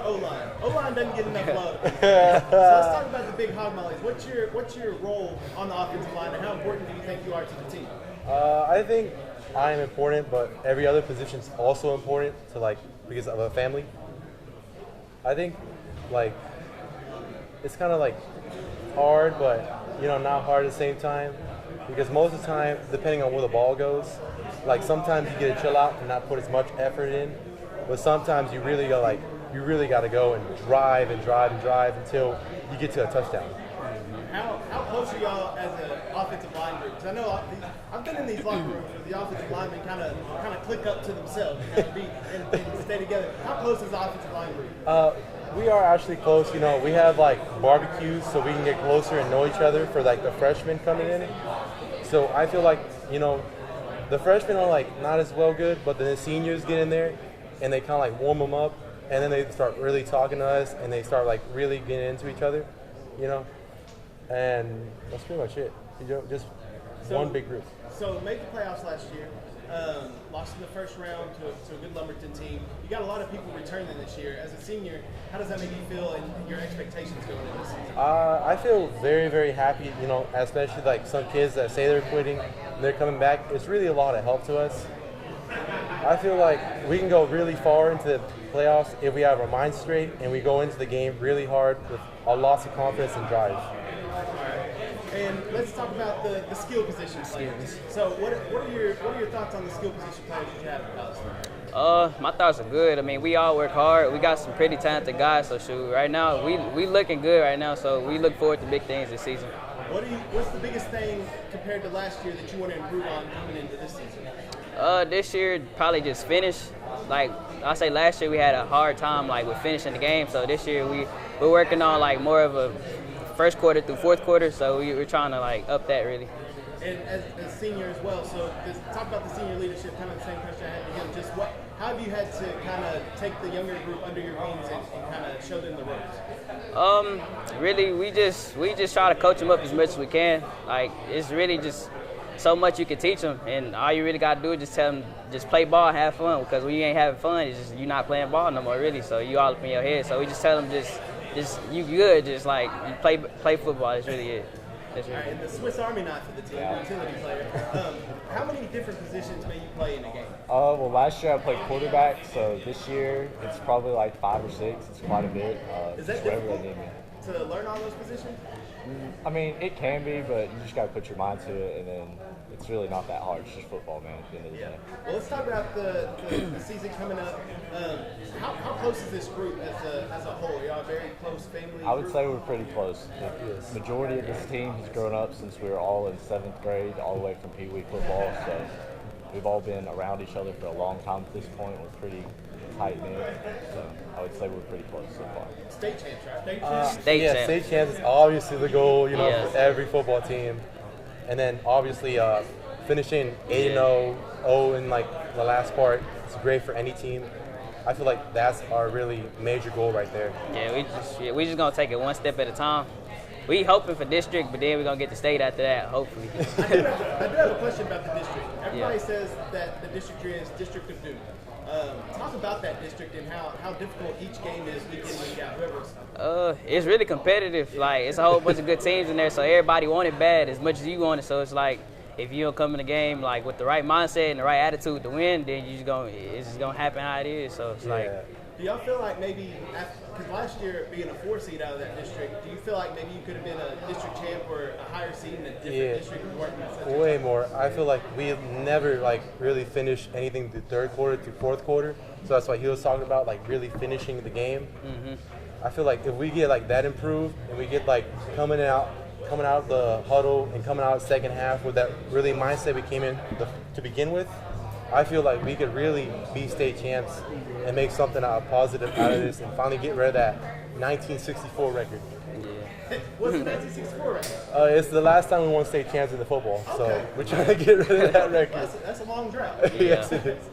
O-line. O-line doesn't get enough love. So let's talk about the big hog mollies. What's your role on the offensive line, and how important do you think you are to the team? I think I am important, but every other position is also important to because of a family. I think it's kind of hard, but not hard at the same time, because most of the time, depending on where the ball goes, sometimes you get to chill out and not put as much effort in, but sometimes you really got to go and drive until you get to a touchdown. How close are y'all as an offensive line group? Because I know I've been in these locker rooms where the offensive linemen kind of click up to themselves and stay together. How close is the offensive line group? We are actually close. We have barbecues so we can get closer and know each other for the freshmen coming in. So I feel the freshmen are not as well good, but then the seniors get in there and they kind of warm them up, and then they start really talking to us and they start really getting into each other, and that's pretty much it. Just one big group. So made the playoffs last year. Lost in the first round to a good Lumberton team. You got a lot of people returning this year. As a senior, how does that make you feel and your expectations going into this season? I feel very, very happy, especially some kids that say they're quitting and they're coming back. It's really a lot of help to us. I feel we can go really far into the playoffs if we have our minds straight and we go into the game really hard with a lot of confidence and drive. And let's talk about the skill position players. So what are your thoughts on the skill position players that you have in Palestine? My thoughts are good. I mean, we all work hard. We got some pretty talented guys. So shoot, right now we looking good right now. So we look forward to big things this season. What's the biggest thing compared to last year that you want to improve on coming into this season? This year probably just finish. I say last year we had a hard time with finishing the game. So this year we're working on more of a first quarter through fourth quarter, so we're trying to up that really. And as senior as well, so talk about the senior leadership, kind of the same question I had to him. Just how have you had to kind of take the younger group under your wings and kind of show them the ropes? Really, we just try to coach them up as much as we can. It's really just so much you can teach them, and all you really got to do is just tell them just play ball and have fun, because when you ain't having fun, it's just you're not playing ball no more really, so you all up in your head. So we just tell them just you good, just you play football. That's really it. That's really all right, and the Swiss Army knife for the team, utility player. How many different positions may you play in a game? Well, last year I played quarterback, so this year it's probably 5 or 6. It's quite a bit. Is that difficult to learn all those positions? I mean, it can be, but you just got to put your mind to it, and then it's really not that hard. It's just football, man, at the end of the day. Well, let's talk about the season coming up. How close is this group as a whole? Are y'all a very close family I would group? say we're pretty close. The majority of this team has grown up since we were all in 7th grade, all the way from Pee Wee football, so we've all been around each other for a long time at this point. We're pretty tight-knit, so I would say we're pretty close so far. State champs, right? State champs? State champs is obviously the goal, for every football team. And then obviously finishing 8-0 in the last part, it's great for any team. I feel that's our really major goal right there. Yeah, we just gonna take it one step at a time. We hoping for district, but then we're gonna get to state after that, hopefully. I do have a question about the district. Everybody says that the district here is District of Doom. Talk about that district and how difficult each game is week in, week out, whoever's. It's really competitive. It's a whole bunch of good teams in there, so everybody want it bad as much as you want it. So it's if you don't come in the game with the right mindset and the right attitude to win, then it's just gonna happen how it is. So it's Do y'all feel maybe, because last year being a 4 seed out of that district, do you feel maybe you could have been a district champ or a higher seed in a different district? Way more. I feel we never really finished anything the third quarter to fourth quarter. So that's why he was talking about really finishing the game. Mm-hmm. I feel if we get that improved and we get coming out of the huddle and coming out second half with that really mindset we came in to begin with, I feel we could really be state champs and make something positive out of this and finally get rid of that 1964 record. What's the 1964 record? It's the last time we won state champs in the football, so we're trying to get rid of that record. That's a long drought. Yes, it is.